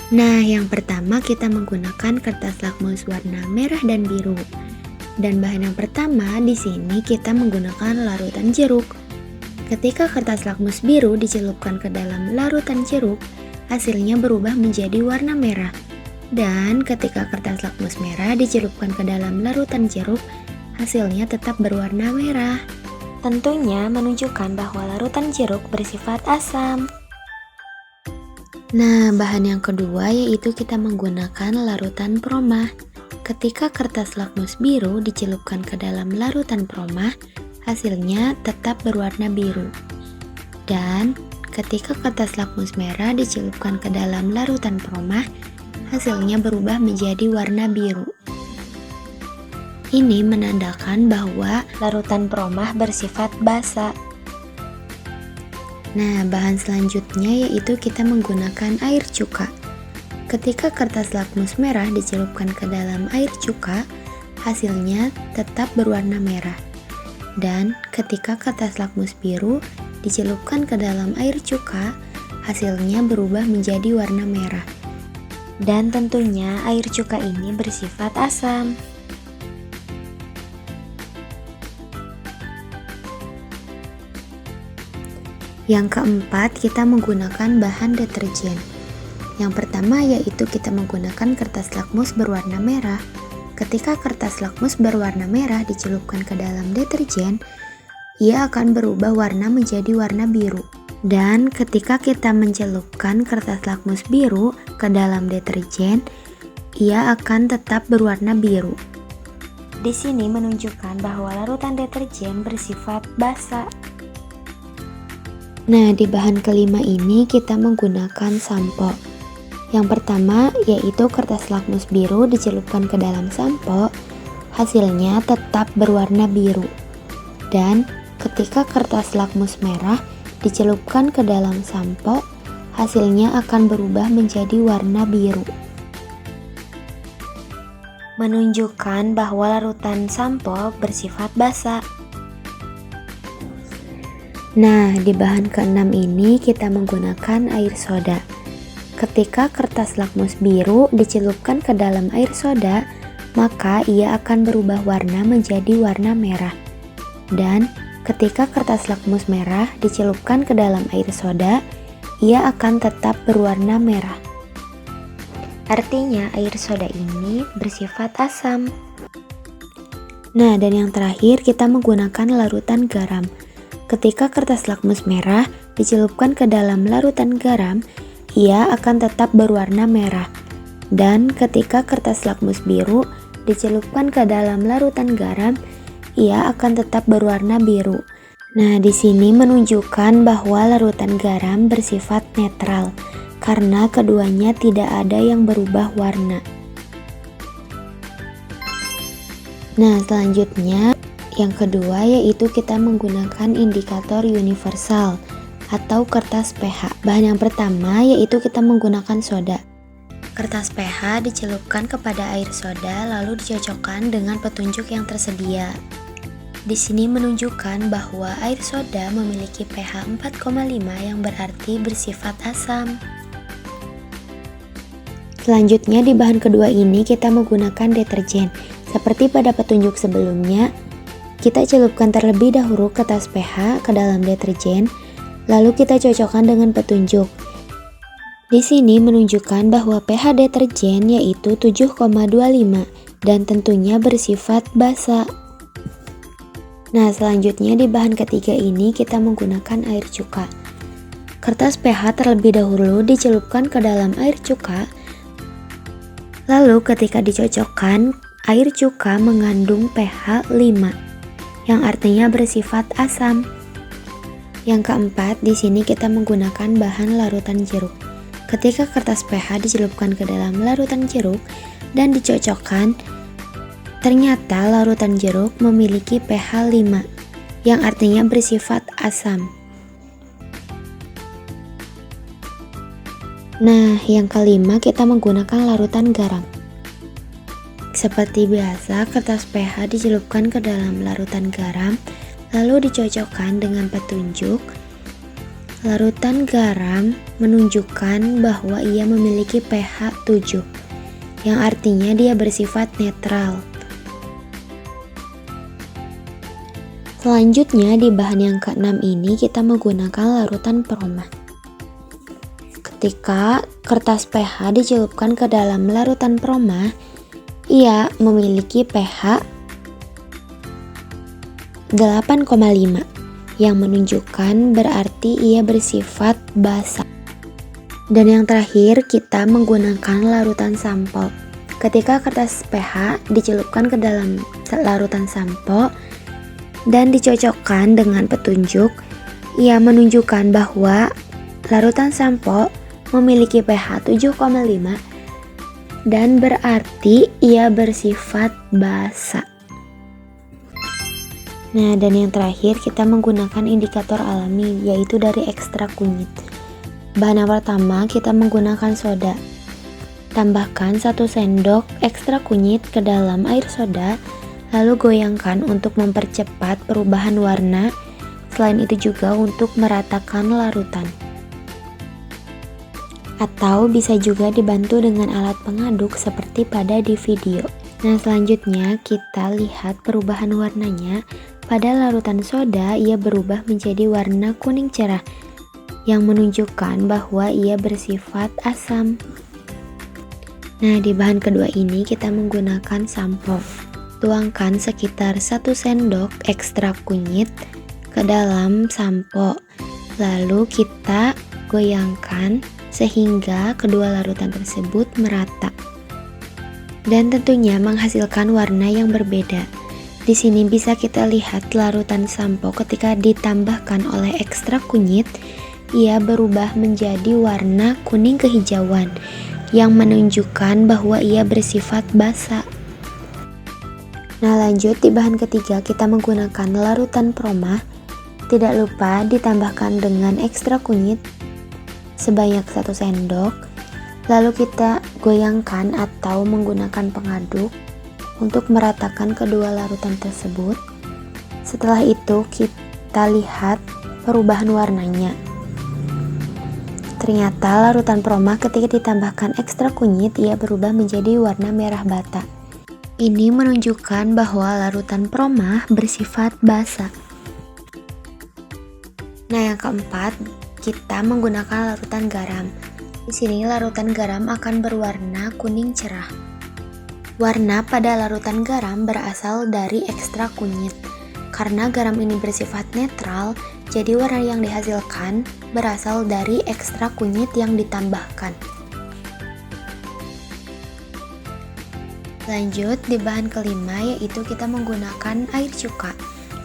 Nah, yang pertama kita menggunakan kertas lakmus warna merah dan biru. Dan bahan yang pertama di sini kita menggunakan larutan jeruk. Ketika kertas lakmus biru dicelupkan ke dalam larutan jeruk, hasilnya berubah menjadi warna merah. Dan ketika kertas lakmus merah dicelupkan ke dalam larutan jeruk, hasilnya tetap berwarna merah. Tentunya menunjukkan bahwa larutan jeruk bersifat asam. Nah, bahan yang kedua yaitu kita menggunakan larutan promah. Ketika kertas lakmus biru dicelupkan ke dalam larutan promah, hasilnya tetap berwarna biru. Dan ketika kertas lakmus merah dicelupkan ke dalam larutan promah, hasilnya berubah menjadi warna biru. Ini menandakan bahwa larutan promah bersifat basa. Nah, bahan selanjutnya yaitu kita menggunakan air cuka. Ketika kertas lakmus merah dicelupkan ke dalam air cuka, hasilnya tetap berwarna merah. Dan ketika kertas lakmus biru dicelupkan ke dalam air cuka, hasilnya berubah menjadi warna merah. Dan tentunya air cuka ini bersifat asam. Yang keempat, kita menggunakan bahan deterjen. Yang pertama yaitu kita menggunakan kertas lakmus berwarna merah. Ketika kertas lakmus berwarna merah dicelupkan ke dalam deterjen, ia akan berubah warna menjadi warna biru. Dan ketika kita mencelupkan kertas lakmus biru ke dalam deterjen, ia akan tetap berwarna biru. Di sini menunjukkan bahwa larutan deterjen bersifat basa. Nah, di bahan kelima ini kita menggunakan sampo. Yang pertama yaitu kertas lakmus biru dicelupkan ke dalam sampo, hasilnya tetap berwarna biru. Dan ketika kertas lakmus merah dicelupkan ke dalam sampo, hasilnya akan berubah menjadi warna biru. Menunjukkan bahwa larutan sampo bersifat basa. Nah, di bahan keenam ini kita menggunakan air soda. Ketika kertas lakmus biru dicelupkan ke dalam air soda, maka ia akan berubah warna menjadi warna merah. Dan ketika kertas lakmus merah dicelupkan ke dalam air soda, ia akan tetap berwarna merah. Artinya air soda ini bersifat asam. Nah, dan yang terakhir kita menggunakan larutan garam. Ketika kertas lakmus merah dicelupkan ke dalam larutan garam, ia akan tetap berwarna merah. Dan ketika kertas lakmus biru dicelupkan ke dalam larutan garam, ia akan tetap berwarna biru. Nah, di sini menunjukkan bahwa larutan garam bersifat netral karena keduanya tidak ada yang berubah warna. Nah, selanjutnya yang kedua yaitu kita menggunakan indikator universal atau kertas pH. Bahan yang pertama yaitu kita menggunakan soda. Kertas pH dicelupkan kepada air soda lalu dicocokkan dengan petunjuk yang tersedia. Di sini menunjukkan bahwa air soda memiliki pH 4,5 yang berarti bersifat asam. Selanjutnya di bahan kedua ini kita menggunakan deterjen. Seperti pada petunjuk sebelumnya, kita celupkan terlebih dahulu kertas pH ke dalam deterjen, lalu kita cocokkan dengan petunjuk. Di sini menunjukkan bahwa pH deterjen yaitu 7,25 dan tentunya bersifat basa. Nah, selanjutnya di bahan ketiga ini kita menggunakan air cuka. Kertas pH terlebih dahulu dicelupkan ke dalam air cuka, lalu ketika dicocokkan, air cuka mengandung pH 5. Yang artinya bersifat asam. Yang keempat, di sini kita menggunakan bahan larutan jeruk. Ketika kertas pH dicelupkan ke dalam larutan jeruk dan dicocokkan, ternyata larutan jeruk memiliki pH 5, yang artinya bersifat asam. Nah, yang kelima kita menggunakan larutan garam. Seperti biasa, kertas pH dicelupkan ke dalam larutan garam, lalu dicocokkan dengan petunjuk. Larutan garam menunjukkan bahwa ia memiliki pH 7, yang artinya dia bersifat netral. Selanjutnya di bahan yang keenam ini kita menggunakan larutan peromah. Ketika kertas pH dicelupkan ke dalam larutan peromah, ia memiliki pH 8,5 yang menunjukkan berarti ia bersifat basa. Dan yang terakhir kita menggunakan larutan sampo. Ketika kertas pH dicelupkan ke dalam larutan sampo dan dicocokkan dengan petunjuk, ia menunjukkan bahwa larutan sampo memiliki pH 7,5 dan berarti ia bersifat basa. Nah, dan yang terakhir kita menggunakan indikator alami, yaitu dari ekstrak kunyit. Bahan yang pertama kita menggunakan soda. Tambahkan 1 sendok ekstrak kunyit ke dalam air soda, lalu goyangkan untuk mempercepat perubahan warna. Selain itu juga untuk meratakan larutan. Atau bisa juga dibantu dengan alat pengaduk seperti pada di video. Nah, selanjutnya kita lihat perubahan warnanya. Pada larutan soda, ia berubah menjadi warna kuning cerah, yang menunjukkan bahwa ia bersifat asam. Nah, di bahan kedua ini kita menggunakan sampo. Tuangkan sekitar 1 sendok ekstrak kunyit ke dalam sampo. Lalu kita goyangkan sehingga kedua larutan tersebut merata. Dan tentunya menghasilkan warna yang berbeda. Di sini bisa kita lihat larutan sampo ketika ditambahkan oleh ekstrak kunyit, ia berubah menjadi warna kuning kehijauan, yang menunjukkan bahwa ia bersifat basa. Nah, lanjut di bahan ketiga kita menggunakan larutan peromah. Tidak lupa ditambahkan dengan ekstrak kunyit sebanyak 1 sendok. Lalu kita goyangkan atau menggunakan pengaduk untuk meratakan kedua larutan tersebut. Setelah itu kita lihat perubahan warnanya. Ternyata larutan peromah ketika ditambahkan ekstrak kunyit ia berubah menjadi warna merah bata. Ini menunjukkan bahwa larutan peromah bersifat basa. Nah, yang keempat kita menggunakan larutan garam. Di sini larutan garam akan berwarna kuning cerah. Warna pada larutan garam berasal dari ekstrak kunyit. Karena garam ini bersifat netral, jadi warna yang dihasilkan berasal dari ekstrak kunyit yang ditambahkan. Lanjut di bahan kelima, yaitu kita menggunakan air cuka.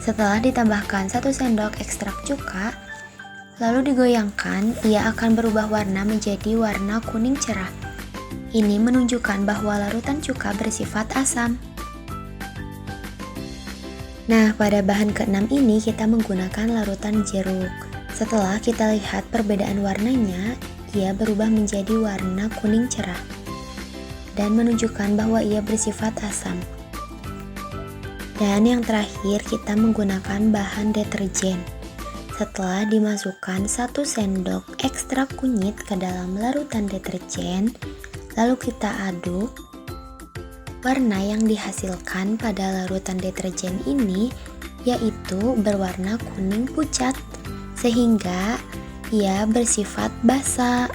Setelah ditambahkan 1 sendok ekstrak cuka, lalu digoyangkan, ia akan berubah warna menjadi warna kuning cerah. Ini menunjukkan bahwa larutan cuka bersifat asam. Nah, pada bahan keenam ini kita menggunakan larutan jeruk. Setelah kita lihat perbedaan warnanya, ia berubah menjadi warna kuning cerah dan menunjukkan bahwa ia bersifat asam. Dan yang terakhir kita menggunakan bahan deterjen. Setelah dimasukkan 1 sendok ekstrak kunyit ke dalam larutan deterjen, lalu kita aduk, warna yang dihasilkan pada larutan deterjen ini yaitu berwarna kuning pucat, sehingga ia bersifat basa.